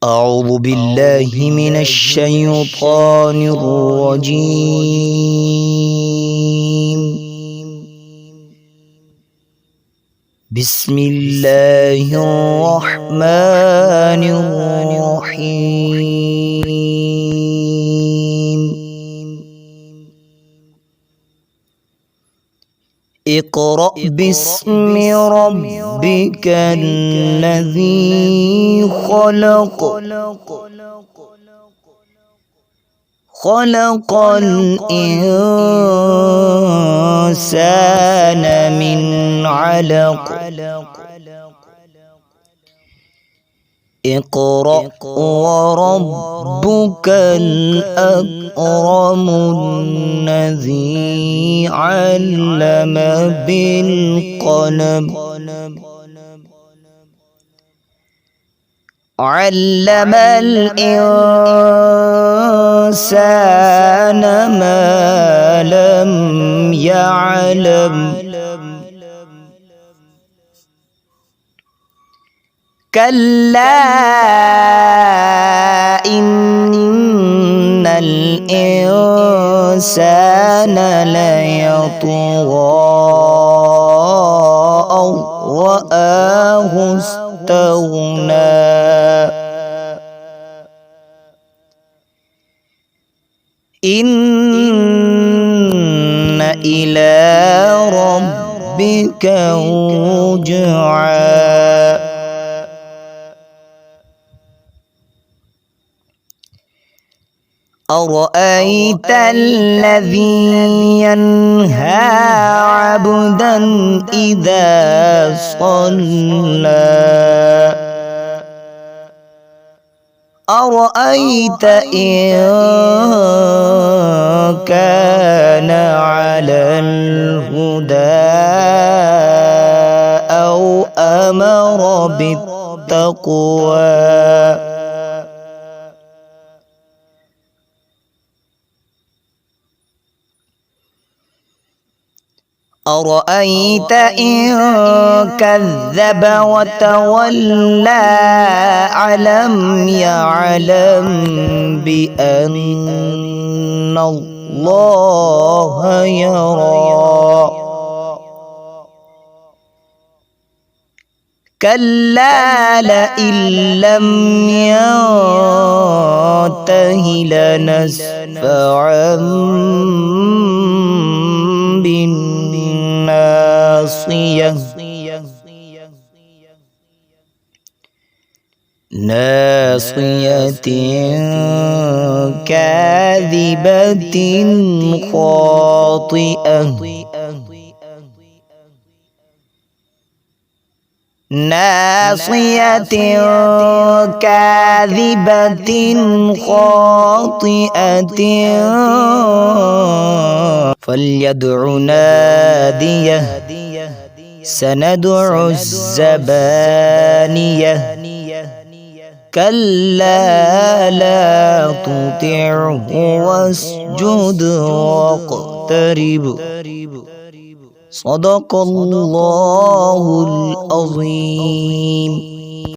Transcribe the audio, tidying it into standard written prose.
أعوذ بالله من الشيطان الرجيم. بسم الله الرحمن الرحيم. اقرأ باسم ربك الذي خلق الإنسان من علق. اقرأ وربك الأكرم الذي علم بالقلم علم الإنسان ما لم يعلم. كلا إن الإنسان ليطغى أن رآه استغنى. إن إلى ربك رجعا. أرأيت الذي ينهى عبدا إذا صلى. أرأيت إن كان على الهدى أو أمر بالتقوى. أرأيت إن كذب وتولى ألم يعلم بأن الله يرى. كلا لئن لم ينته لنسفعا بالناصية. ناصية كاذبة خاطئة. ناصية كاذبة خاطئة فليدع ناديه سندع الزبانية. كلا لا تطعه واسجد واقترب. صدق الله العظيم.